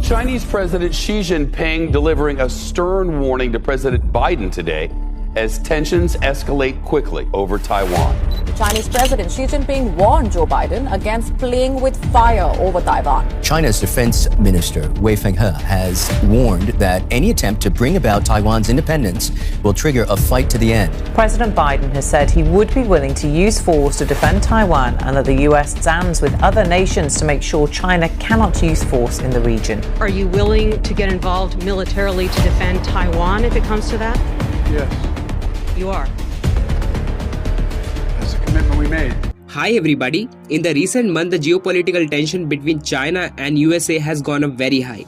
Chinese President Xi Jinping delivering a stern warning to President Biden today as tensions escalate quickly over Taiwan. Chinese President Xi Jinping warned Joe Biden against playing with fire over Taiwan. China's Defense Minister Wei Fenghe has warned that any attempt to bring about Taiwan's independence will trigger a fight to the end. President Biden has said he would be willing to use force to defend Taiwan and that the US stands with other nations to make sure China cannot use force in the region. Are you willing to get involved militarily to defend Taiwan if it comes to that? Yes. You are. That's a commitment we made. Hi everybody. In the recent month, the geopolitical tension between China and USA has gone up very high.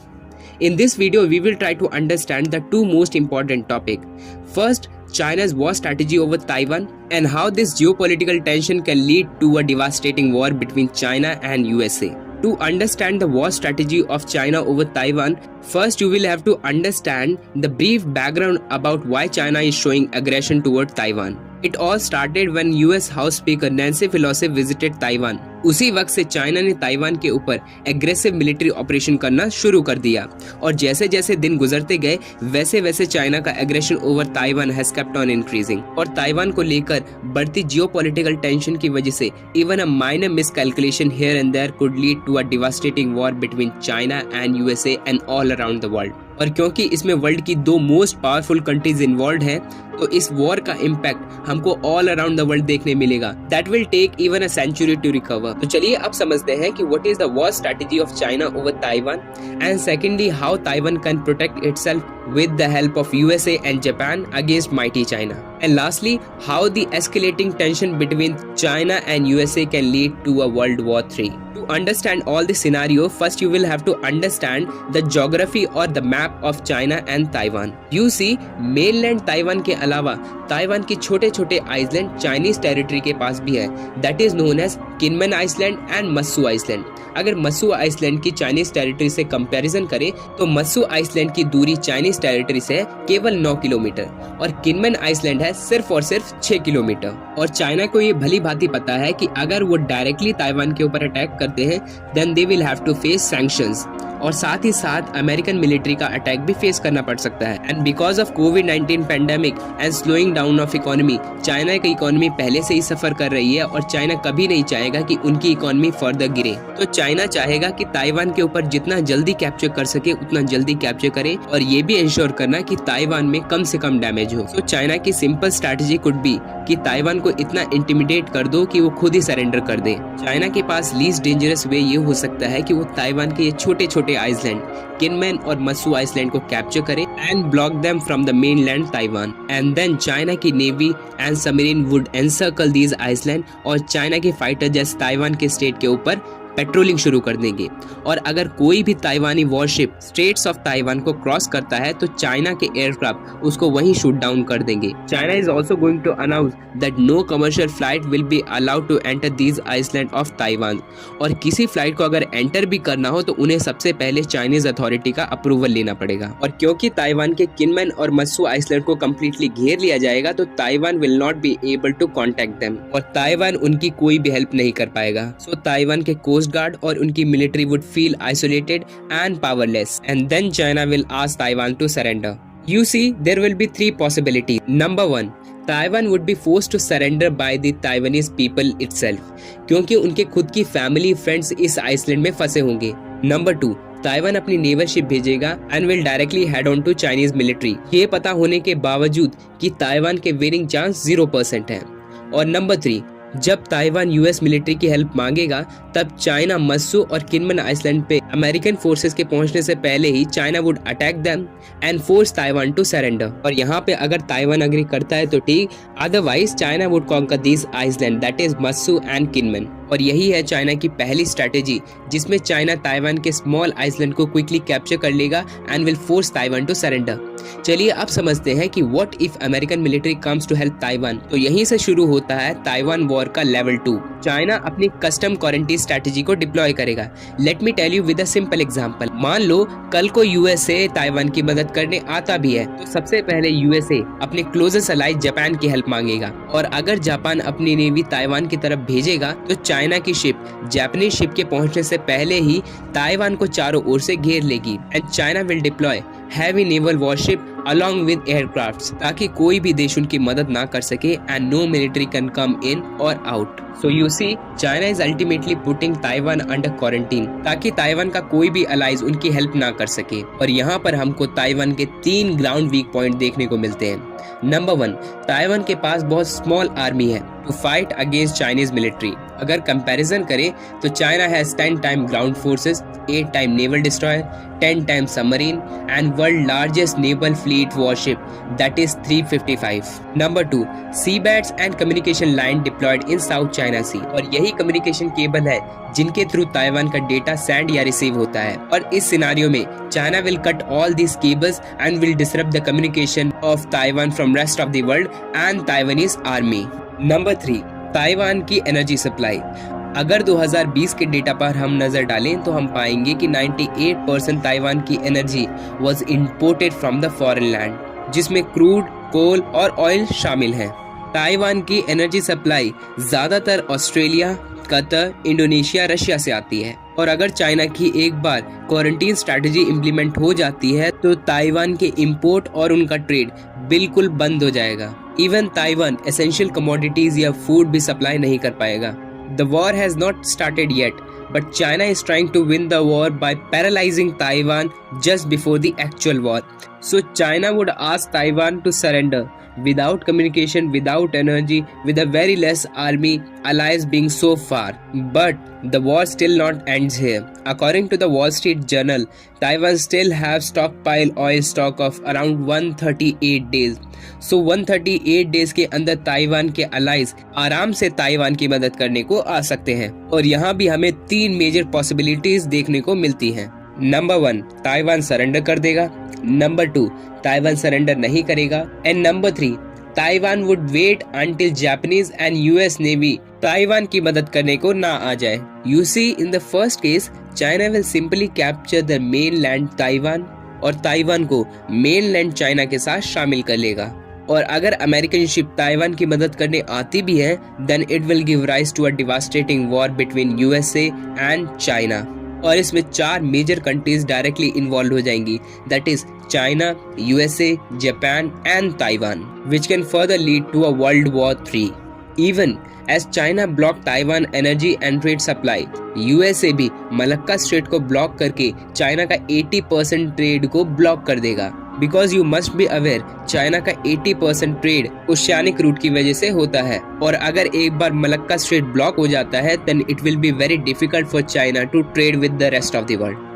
In this video, we will try to understand the two most important topics. First, China's war strategy over Taiwan and how this geopolitical tension can lead to a devastating war between China and USA. To understand the war strategy of China over Taiwan, first you will have to understand the brief background about why China is showing aggression toward Taiwan. It all started when US House Speaker Nancy Pelosi visited Taiwan. उसी वक्त से China ने Taiwan के ऊपर aggressive military operation करना शुरू कर दिया और जैसे जैसे दिन गुजरते गए वैसे वैसे चाइना का aggression over Taiwan has kept on increasing और ताइवान को लेकर बढ़ती जियोपॉलिटिकल टेंशन की वजह से even a minor miscalculation here and there could lead to a devastating war between China and USA and all around the world. और क्योंकि इसमें वर्ल्ड की दो मोस्ट पावरफुल कंट्रीज इन्वॉल्व हैं, तो इस वॉर का इम्पैक्ट हमको ऑल अराउंड द वर्ल्ड देखने मिलेगा। That will take even a century to recover. तो चलिए अब समझते हैं कि what is the war strategy of China over Taiwan and secondly how Taiwan can protect itself with the help of USA and Japan against mighty China. And lastly, how the escalating tension between China and USA can lead to a World War III. To understand all this scenario, first you will have to understand the geography or the map of China and Taiwan. You see, mainland Taiwan के अलावा Taiwan के छोटे छोटे Iceland Chinese territory के पास भी है। That is known as Kinmen island and Matsu island. अगर मत्सू आइसलैंड की चाइनीज टेरिटरी से कंपैरिजन करें तो मत्सू आइसलैंड की दूरी चाइनीज टेरिटरी से केवल 9 किलोमीटर और किनमन आइसलैंड है सिर्फ और सिर्फ 6 किलोमीटर। और चाइना को ये भली भांति पता है कि अगर वो डायरेक्टली ताइवान के ऊपर अटैक करते हैं then they will have to face sanctions और साथ ही साथ अमेरिकन मिलिट्री का अटैक भी फेस करना पड़ सकता है। एंड बिकॉज ऑफ कोविड-19 pandemic and slowing down of economy, China की इकोनॉमी पहले से ही सफर कर रही है और चाइना कभी नहीं चाहेगा कि उनकी इकोनॉमी फर्दर गिरे। तो चाइना चाहेगा कि ताइवान के ऊपर जितना जल्दी कैप्चर कर सके उतना जल्दी कैप्चर करे और ये भी इंश्योर करना कि ताइवान में कम से कम डैमेज हो। तो चाइना की सिंपल स्ट्रैटेजी कुड बी कि ताइवान को इतना इंटिमिडेट कर दो कि वो खुद ही सरेंडर कर दे। चाइना के पास लीस्ट डेंजरस वे ये हो सकता है कि वो ताइवान के ये छोटे छोटे आइसलैंड किनमन और मत्सू आइसलैंड को कैप्चर करे and block them from the mainland Taiwan and then China की navy and submarine would encircle these island और चाइना के फाइटर जैसे ताइवान के स्टेट के ऊपर पेट्रोलिंग शुरू कर देंगे। और अगर कोई भी ताइवानी वॉरशिप स्ट्रेट्स ऑफ ताइवान को क्रॉस करता है तो चाइना के एयरक्राफ्ट उसको वहीं शूट डाउन कर देंगे। China is also going to announce that no commercial flight will be allowed to enter these island of Taiwan और किसी फ्लाइट को अगर एंटर भी करना हो तो उन्हें सबसे पहले चाइनीज अथॉरिटी का अप्रूवल लेना पड़ेगा। और क्योंकि ताइवान के किनमन और मत्सू आइसलैंड को कम्प्लीटली घेर लिया जाएगा तो Taiwan will not be able to contact them और ताइवान उनकी कोई भी हेल्प नहीं कर पाएगा। सो ताइवान के कोस्ट गार्ड और उनकी military would feel isolated and powerless and then China will ask Taiwan to surrender. You see, there will be three possibilities. Number 1, Taiwan would be forced to surrender by the Taiwanese people itself, क्योंकि उनके खुद की family friends इस Iceland में फंसे होंगे। Number 2, Taiwan अपनी naval ship भेजेगा and will directly head on to Chinese military, ये पता होने के बावजूद कि ताइवान के विनिंग चांस 0% है। और नंबर 3, जब ताइवान यूएस मिलिट्री की हेल्प मांगेगा तब चाइना मत्सू और किनमन आइसलैंड पे अमेरिकन फोर्सेस के पहुंचने से पहले ही China would attack them and force Taiwan to surrender. और यहाँ पे अगर ताइवान अग्री करता है तो ठीक, otherwise China would conquer this island that is Matsu and Kinmen. और यही है चाइना की पहली स्ट्रैटेजी जिसमें चाइना ताइवान के स्मॉल आइसलैंड को क्विकली कैप्चर कर लेगा and will force Taiwan to surrender. चलिए अब समझते हैं कि what if American military comes to help Taiwan. तो यहीं से शुरू होता है ताइवान वॉर वॉर का लेवल 2। चाइना अपनी कस्टम क्वारंटीन स्ट्रेटेजी को डिप्लॉय करेगा। Let me tell you with a simple example. मान लो कल को यूएसए ताइवान की मदद करने आता भी है तो सबसे पहले यूएसए अपने क्लोजेस्ट अलाइज जापान की हेल्प मांगेगा, और अगर जापान अपनी नेवी ताइवान की तरफ भेजेगा तो चाइना की शिप जापानीज शिप के पहुंचने से पहले ही ताइवान को चारों ओर से घेर लेगी and China will deploy heavy naval worship along with aircrafts ताकि कोई भी देश उनकी मदद ना कर सके and no military can come in or out. So you see, China is ultimately putting Taiwan under quarantine ताकि ताइवान का कोई भी अलाइज उनकी हेल्प ना कर सके। और यहाँ पर हमको ताइवान के 3 ग्राउंड वीक पॉइंट देखने को मिलते हैं। नंबर 1, ताइवान के पास बहुत स्मॉल आर्मी है to fight against Chinese military. अगर कंपैरिजन करें तो China has 10 time ground forces, 8 time naval destroyer, 10 time submarine and world largest naval fleet warship that is 355। Number 2, sea bats and communication line deployed in South China Sea, और यही communication cable है जिनके through Taiwan का data send या receive होता है। और इस सिनारियो में China will cut all these cables and will disrupt the communication of Taiwan from rest of the world and Taiwanese army. Number 3, Taiwan की एनर्जी सप्लाई। अगर 2020 के डेटा पर हम नजर डालें तो हम पाएंगे कि 98% ताइवान की energy was imported from the foreign land, जिसमें क्रूड, कोल और ऑयल शामिल हैं। ताइवान की एनर्जी सप्लाई ज्यादातर ऑस्ट्रेलिया, कतर, इंडोनेशिया, रशिया से आती है। और अगर चाइना की एक बार क्वारंटीन स्ट्रैटेजी इम्प्लीमेंट हो जाती है तो ताइवान के इंपोर्ट और उनका ट्रेड बिल्कुल बंद हो जाएगा। इवन ताइवान एसेंशियल कमोडिटीज या फूड भी सप्लाई नहीं कर पाएगा। The war has not started yet, but China is trying to win the war by paralyzing Taiwan just before the actual war. So China would ask Taiwan to surrender without communication, without energy, with a very less army, allies being so far. But the war still not ends here. According to the Wall Street Journal, Taiwan still have stockpile oil stock of around 138 days. So 138 days के अंदर Taiwan के allies आराम से Taiwan की मदद करने को आ सकते हैं। और यहाँ भी हमें 3 मेजर पॉसिबिलिटीज देखने को मिलती हैं। नंबर 1, ताइवान सरेंडर कर देगा। नंबर 2, ताइवान सरेंडर नहीं करेगा। And number 3, Taiwan would wait until Japanese and US navy Taiwan की मदद करने को ना आ जाए। You see, in the first case China will simply capture the mainland Taiwan और ताइवान को मेनलैंड चाइना के साथ शामिल कर लेगा। और अगर अमेरिकन शिप ताइवान की मदद करने आती भी है then it will give rise to a devastating war between USA and China. और इसमें 4 मेजर कंट्रीज डायरेक्टली इन्वॉल्व हो जाएंगी, that is China, USA, Japan and Taiwan, which can further lead to a world war 3। Even as China blocked Taiwan energy and trade supply, USA भी Malacca strait को block करके China का 80% trade को block कर देगा। Because you must be aware, China का 80% trade oceanic root की वजह से होता है, और अगर एक बार मलक्का स्ट्रेट ब्लॉक हो जाता है then it will be very difficult for China to trade with the rest of the world.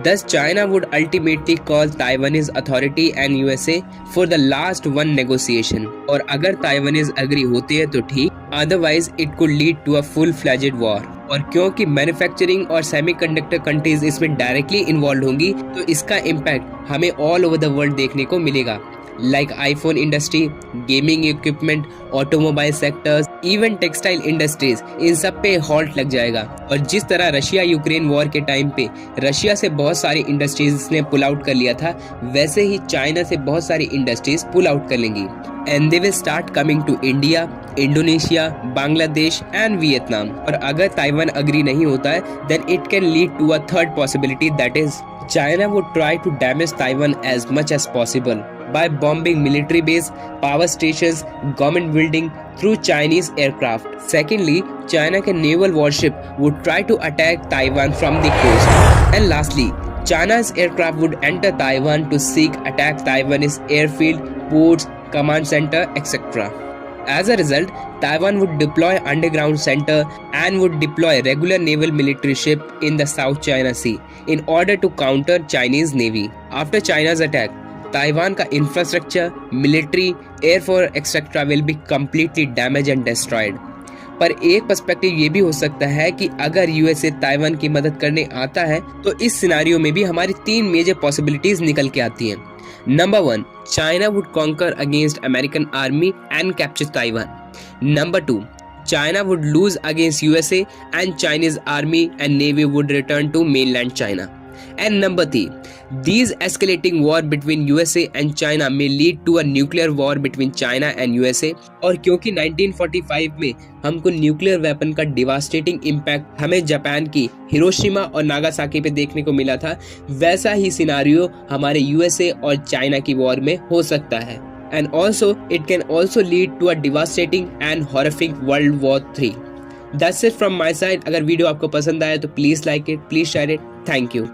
Thus, China would ultimately call Taiwanese authority and USA for the last one negotiation. और अगर Taiwanese agree होते हैं तो ठीक, otherwise it could lead to a full-fledged war. और क्योंकि manufacturing और semiconductor countries इसमें डायरेक्टली इन्वॉल्व होंगी तो इसका इम्पैक्ट हमें ऑल ओवर द वर्ल्ड देखने को मिलेगा, like iPhone industry, gaming equipment, automobile sectors, even textile industries, इन सब पे हॉल्ट लग जाएगा। और जिस तरह रशिया यूक्रेन वॉर के टाइम पे रशिया से बहुत सारी इंडस्ट्रीज ने पुल आउट कर लिया था, वैसे ही चाइना से बहुत सारी इंडस्ट्रीज पुल आउट कर लेंगी and they will start coming to India, Indonesia, Bangladesh and Vietnam. और अगर ताइवान अग्री नहीं होता है then it can lead to a third possibility, that is China would try to damage Taiwan as much as possible by bombing military base, power stations, government building through Chinese aircraft. Secondly, China के naval warship would try to attack Taiwan from the coast. And lastly, China's aircraft would enter Taiwan to seek attack Taiwanese airfield, ports, command center, etc. As a result, Taiwan would deploy underground center and would deploy regular naval military ship in the South China Sea in order to counter Chinese Navy. After China's attack, Taiwan का infrastructure, military, air force etc. will be completely damaged and destroyed. पर एक perspective ये भी हो सकता है कि अगर यूएसए ताइवान की मदद करने आता है तो इस सिनारियो में भी हमारी 3 मेजर पॉसिबिलिटीज निकल के आती हैं। Number 1, China would conquer against American army and capture Taiwan. Number 2, China would lose against USA and Chinese army and navy would return to mainland China. And number 3, these escalating war between USA and China may lead to a nuclear war between China and USA. और क्योंकि 1945 में हमको nuclear weapon का devastating impact हमें Japan की Hiroshima और Nagasaki पे देखने को मिला था, वैसा ही सिनारियो हमारे USA और चाइना की वॉर में हो सकता है. And also it can also lead to a devastating and horrific World War III. That's it from my side. अगर वीडियो आपको पसंद आया तो please like it, please share it. Thank you.